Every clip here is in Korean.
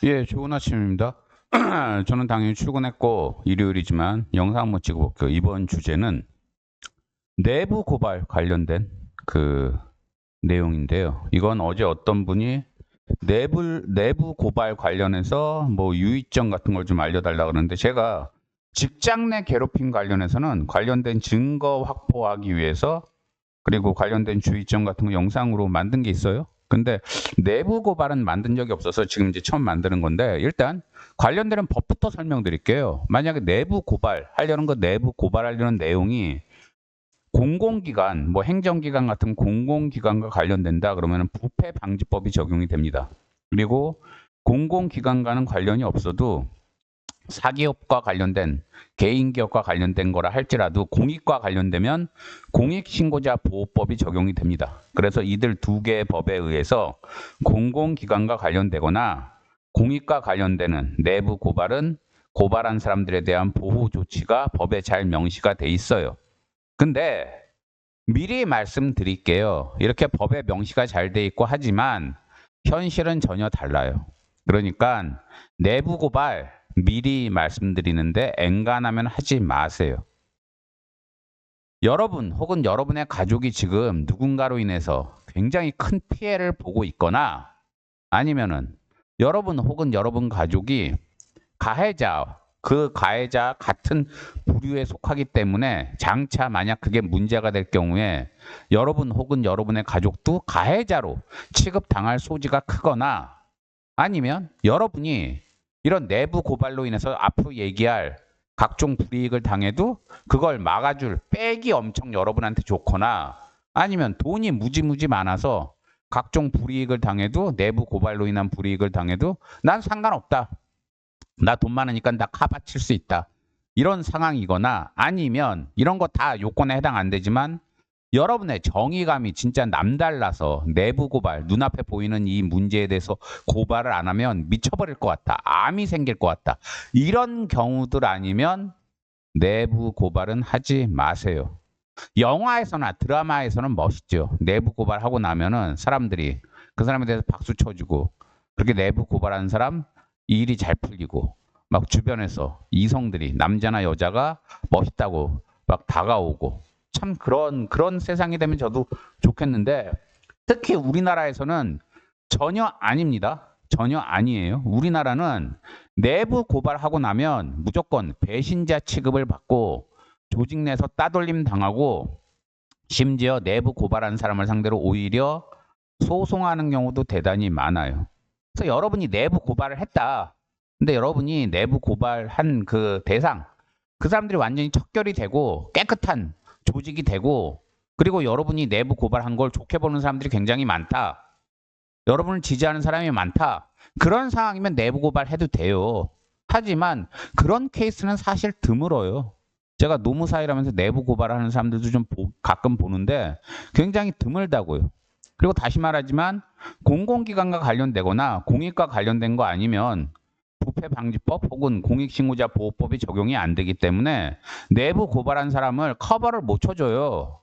예, 좋은 아침입니다. 저는 당연히 출근했고 일요일이지만 영상 한번 찍어볼게요. 이번 주제는 내부 고발 관련된 그 내용인데요. 이건 어제 어떤 분이 내부 고발 관련해서 뭐 유의점 같은 걸 좀 알려달라 그러는데, 제가 직장 내 괴롭힘 관련해서는 관련된 증거 확보하기 위해서, 그리고 관련된 주의점 같은 거 영상으로 만든 게 있어요. 근데 내부 고발은 만든 적이 없어서 지금 이제 처음 만드는 건데, 일단 관련되는 법부터 설명드릴게요. 만약에 내부 고발하려는 거, 내부 고발하려는 내용이 공공기관, 뭐 행정기관 같은 공공기관과 관련된다 그러면 부패방지법이 적용이 됩니다. 그리고 공공기관과는 관련이 없어도 사기업과 관련된, 개인기업과 관련된 거라 할지라도 공익과 관련되면 공익신고자 보호법이 적용이 됩니다. 그래서 이들 두 개의 법에 의해서 공공기관과 관련되거나 공익과 관련되는 내부 고발은 고발한 사람들에 대한 보호 조치가 법에 잘 명시가 돼 있어요. 근데 미리 말씀드릴게요. 이렇게 법에 명시가 잘 돼 있고 하지만 현실은 전혀 달라요. 그러니까 내부 고발 미리 말씀드리는데 엔간하면 하지 마세요. 여러분 혹은 여러분의 가족이 지금 누군가로 인해서 굉장히 큰 피해를 보고 있거나, 아니면은 여러분 혹은 여러분 가족이 가해자, 그 가해자 같은 부류에 속하기 때문에 장차 만약 그게 문제가 될 경우에 여러분 혹은 여러분의 가족도 가해자로 취급당할 소지가 크거나, 아니면 여러분이 이런 내부 고발로 인해서 앞으로 얘기할 각종 불이익을 당해도 그걸 막아줄 백이 엄청 여러분한테 좋거나, 아니면 돈이 무지무지 많아서 각종 불이익을 당해도, 내부 고발로 인한 불이익을 당해도 난 상관없다, 나 돈 많으니까 나 카바칠 수 있다, 이런 상황이거나, 아니면 이런 거 다 요건에 해당 안 되지만 여러분의 정의감이 진짜 남달라서 내부 고발, 눈앞에 보이는 이 문제에 대해서 고발을 안 하면 미쳐버릴 것 같다, 암이 생길 것 같다, 이런 경우들 아니면 내부 고발은 하지 마세요. 영화에서나 드라마에서는 멋있죠. 내부 고발하고 나면은 사람들이 그 사람에 대해서 박수 쳐주고, 그렇게 내부 고발하는 사람 일이 잘 풀리고, 막 주변에서 이성들이 남자나 여자가 멋있다고 막 다가오고, 참 그런 세상이 되면 저도 좋겠는데, 특히 우리나라에서는 전혀 아닙니다. 전혀 아니에요. 우리나라는 내부 고발하고 나면 무조건 배신자 취급을 받고 조직 내에서 따돌림 당하고, 심지어 내부 고발한 사람을 상대로 오히려 소송하는 경우도 대단히 많아요. 그래서 여러분이 내부 고발을 했다. 근데 여러분이 내부 고발한 그 대상, 그 사람들이 완전히 척결이 되고 깨끗한 조직이 되고, 그리고 여러분이 내부 고발한 걸 좋게 보는 사람들이 굉장히 많다, 여러분을 지지하는 사람이 많다, 그런 상황이면 내부 고발해도 돼요. 하지만 그런 케이스는 사실 드물어요. 제가 노무사이라면서 내부 고발하는 사람들도 좀 가끔 보는데 굉장히 드물다고요. 그리고 다시 말하지만 공공기관과 관련되거나 공익과 관련된 거 아니면 부패방지법 혹은 공익신고자 보호법이 적용이 안 되기 때문에 내부 고발한 사람을 커버를 못 쳐줘요.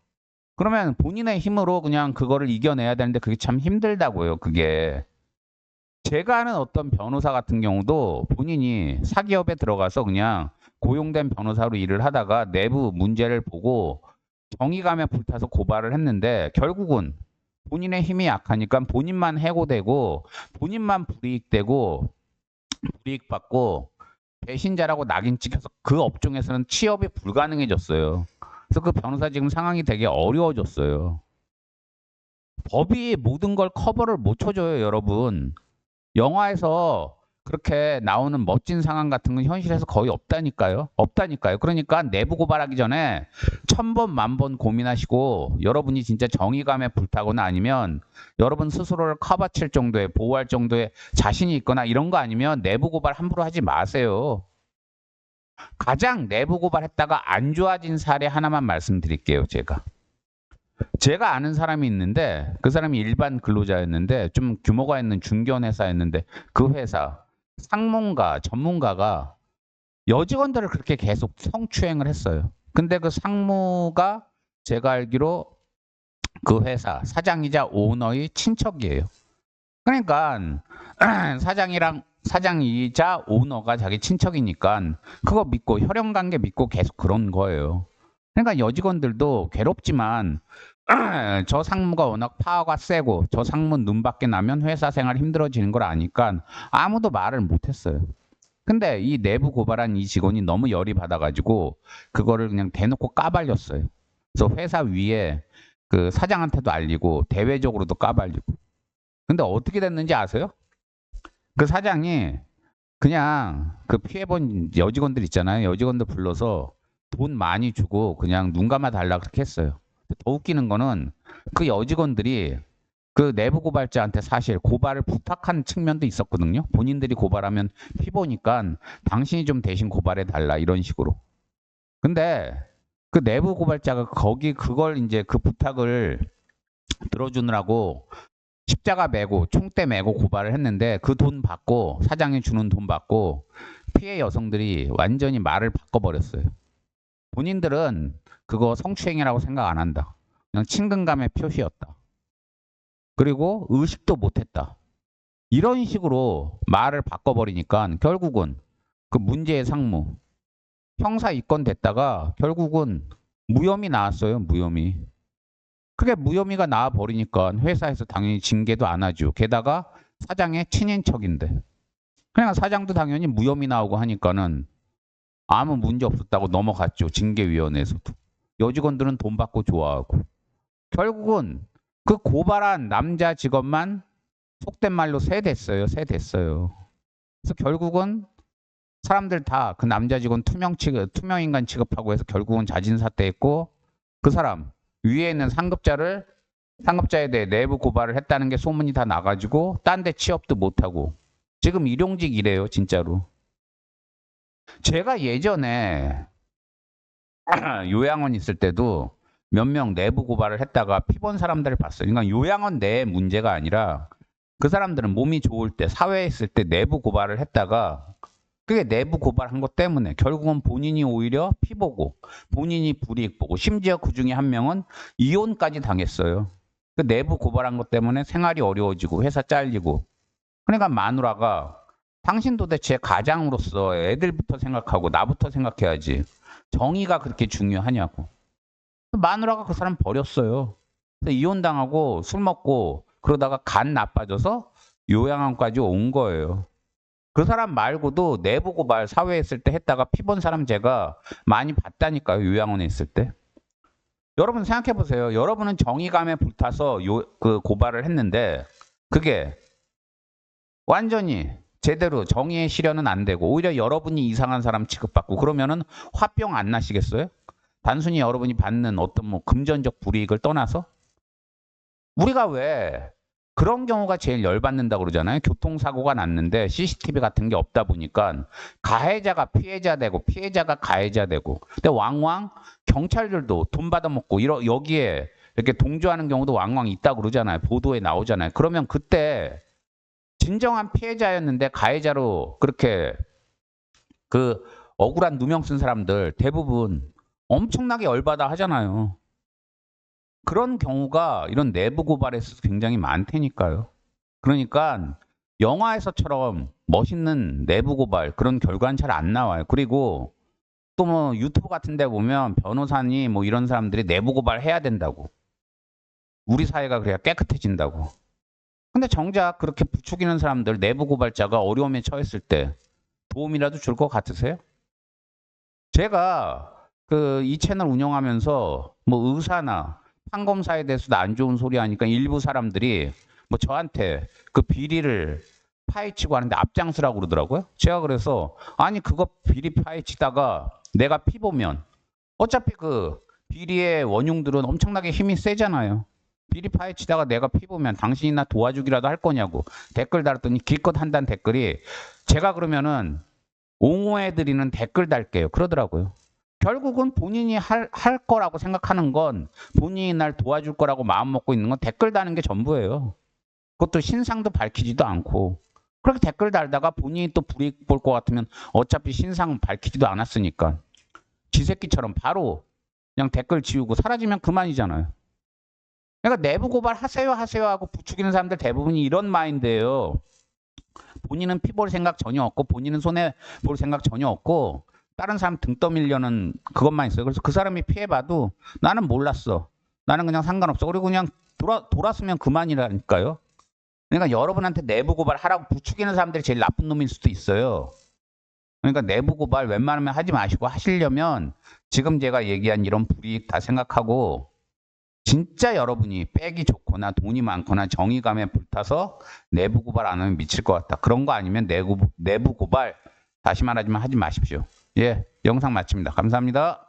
그러면 본인의 힘으로 그냥 그거를 이겨내야 되는데 그게 참 힘들다고요, 그게. 제가 아는 어떤 변호사 같은 경우도 본인이 사기업에 들어가서 그냥 고용된 변호사로 일을 하다가 내부 문제를 보고 정의감에 불타서 고발을 했는데, 결국은 본인의 힘이 약하니까 본인만 해고되고 본인만 불이익되고 불이익받고 배신자라고 낙인 찍혀서 그 업종에서는 취업이 불가능해졌어요. 그래서 그 변호사 지금 상황이 되게 어려워졌어요. 법이 모든 걸 커버를 못 쳐줘요, 여러분. 영화에서 그렇게 나오는 멋진 상황 같은 건 현실에서 거의 없다니까요. 없다니까요. 그러니까 내부 고발하기 전에 1000번, 10,000번 고민하시고, 여러분이 진짜 정의감에 불타거나 아니면 여러분 스스로를 커버칠 정도의, 보호할 정도의 자신이 있거나 이런 거 아니면 내부 고발 함부로 하지 마세요. 가장 내부 고발했다가 안 좋아진 사례 하나만 말씀드릴게요, 제가 아는 사람이 있는데, 그 사람이 일반 근로자였는데 좀 규모가 있는 중견 회사였는데, 그 회사 상무가, 전문가가 여직원들을 그렇게 계속 성추행을 했어요. 근데 그 상무가 제가 알기로 그 회사 사장이자 오너의 친척이에요. 그러니까 사장이랑 사장이자 오너가 자기 친척이니까 그거 믿고 혈연관계 믿고 계속 그런 거예요. 그러니까 여직원들도 괴롭지만 저 상무가 워낙 파워가 세고 저 상무 눈밖에 나면 회사 생활 힘들어지는 걸 아니까 아무도 말을 못했어요. 근데 이 내부 고발한 이 직원이 너무 열이 받아가지고 그거를 그냥 대놓고 까발렸어요. 그래서 회사 위에 그 사장한테도 알리고 대외적으로도 까발리고. 근데 어떻게 됐는지 아세요? 그 사장이 그냥 그 피해본 여직원들 있잖아요. 여직원들 불러서 돈 많이 주고 그냥 눈 감아 달라 그렇게 했어요. 더 웃기는 거는 그 여직원들이 그 내부 고발자한테 사실 고발을 부탁한 측면도 있었거든요. 본인들이 고발하면 피보니까 당신이 좀 대신 고발해 달라 이런 식으로. 근데 그 내부 고발자가 거기 그걸 이제 그 부탁을 들어주느라고 십자가 메고 총대 메고 고발을 했는데 그 돈 받고 사장이 주는 돈 받고 피해 여성들이 완전히 말을 바꿔버렸어요. 본인들은 그거 성추행이라고 생각 안 한다. 그냥 친근감의 표시였다. 그리고 의식도 못했다. 이런 식으로 말을 바꿔버리니까 결국은 그 문제의 상무 형사 입건됐다가 결국은 무혐의 나왔어요. 무혐의. 그게 무혐의가 나와버리니까 회사에서 당연히 징계도 안 하죠. 게다가 사장의 친인척인데. 그냥 사장도 당연히 무혐의 나오고 하니까는 아무 문제 없었다고 넘어갔죠. 징계위원회에서도. 여직원들은 돈 받고 좋아하고. 결국은 그 고발한 남자 직원만 속된 말로 새 됐어요. 새 됐어요. 그래서 결국은 사람들 다 그 남자 직원 투명인간 취급하고 해서 결국은 자진사퇴했고 그 사람 위에 있는 상급자에 대해 내부 고발을 했다는 게 소문이 다 나가지고 딴 데 취업도 못하고 지금 일용직이래요. 진짜로. 제가 예전에 요양원 있을 때도 몇 명 내부 고발을 했다가 피본 사람들을 봤어요. 그러니까 요양원 내의 문제가 아니라 그 사람들은 몸이 좋을 때 사회에 있을 때 내부 고발을 했다가 그게 내부 고발한 것 때문에 결국은 본인이 오히려 피보고 본인이 불이익 보고 심지어 그 중에 한 명은 이혼까지 당했어요. 그 내부 고발한 것 때문에 생활이 어려워지고 회사 잘리고. 그러니까 마누라가 당신 도대체 가장으로서 애들부터 생각하고 나부터 생각해야지. 정의가 그렇게 중요하냐고. 마누라가 그 사람 버렸어요. 이혼당하고 술 먹고 그러다가 간 나빠져서 요양원까지 온 거예요. 그 사람 말고도 내부 고발 사회에 있을 때 했다가 피본 사람 제가 많이 봤다니까요. 요양원에 있을 때. 여러분 생각해 보세요. 여러분은 정의감에 불타서 그 고발을 했는데 그게 완전히 제대로 정의의 실현은 안 되고 오히려 여러분이 이상한 사람 취급받고 그러면은 화병 안 나시겠어요? 단순히 여러분이 받는 어떤 뭐 금전적 불이익을 떠나서 우리가 왜 그런 경우가 제일 열받는다고 그러잖아요. 교통사고가 났는데 CCTV 같은 게 없다 보니까 가해자가 피해자 되고 피해자가 가해자 되고 근데 왕왕 경찰들도 돈 받아먹고 여기에 이렇게 동조하는 경우도 왕왕 있다고 그러잖아요. 보도에 나오잖아요. 그러면 그때 진정한 피해자였는데 가해자로 그렇게 그 억울한 누명 쓴 사람들 대부분 엄청나게 열받아 하잖아요. 그런 경우가 이런 내부 고발에서 굉장히 많다니까요. 그러니까 영화에서처럼 멋있는 내부 고발 그런 결과는 잘 안 나와요. 그리고 또 뭐 유튜브 같은 데 보면 변호사니 뭐 이런 사람들이 내부 고발 해야 된다고. 우리 사회가 그래야 깨끗해진다고. 근데 정작 그렇게 부추기는 사람들 내부 고발자가 어려움에 처했을 때 도움이라도 줄 것 같으세요? 제가 그 이 채널 운영하면서 뭐 의사나 판검사에 대해서도 안 좋은 소리 하니까 일부 사람들이 뭐 저한테 그 비리를 파헤치고 하는데 앞장서라고 그러더라고요. 제가 그래서 아니 그거 비리 파헤치다가 내가 피보면 어차피 그 비리의 원흉들은 엄청나게 힘이 세잖아요. 비리 파헤치다가 내가 피보면 당신이 나 도와주기라도 할 거냐고 댓글 달았더니 기껏 한다는 댓글이 제가 그러면은 옹호해드리는 댓글 달게요. 그러더라고요. 결국은 본인이 할 거라고 생각하는 건 본인이 날 도와줄 거라고 마음 먹고 있는 건 댓글 다는 게 전부예요. 그것도 신상도 밝히지도 않고 그렇게 댓글 달다가 본인이 또 불이익 볼 것 같으면 어차피 신상 밝히지도 않았으니까 쥐새끼처럼 바로 그냥 댓글 지우고 사라지면 그만이잖아요. 그러니까 내부 고발 하세요 하세요 하고 부추기는 사람들 대부분이 이런 마인드예요. 본인은 피 볼 생각 전혀 없고 본인은 손해 볼 생각 전혀 없고 다른 사람 등 떠밀려는 그것만 있어요. 그래서 그 사람이 피해봐도 나는 몰랐어. 나는 그냥 상관없어. 그리고 그냥 돌았으면 그만이라니까요. 그러니까 여러분한테 내부 고발하라고 부추기는 사람들이 제일 나쁜 놈일 수도 있어요. 그러니까 내부 고발 웬만하면 하지 마시고 하시려면 지금 제가 얘기한 이런 불이익 다 생각하고 진짜 여러분이 백이 좋거나 돈이 많거나 정의감에 불타서 내부 고발 안 하면 미칠 것 같다. 그런 거 아니면 내부 고발 다시 말하지만 하지 마십시오. 예, 영상 마칩니다. 감사합니다.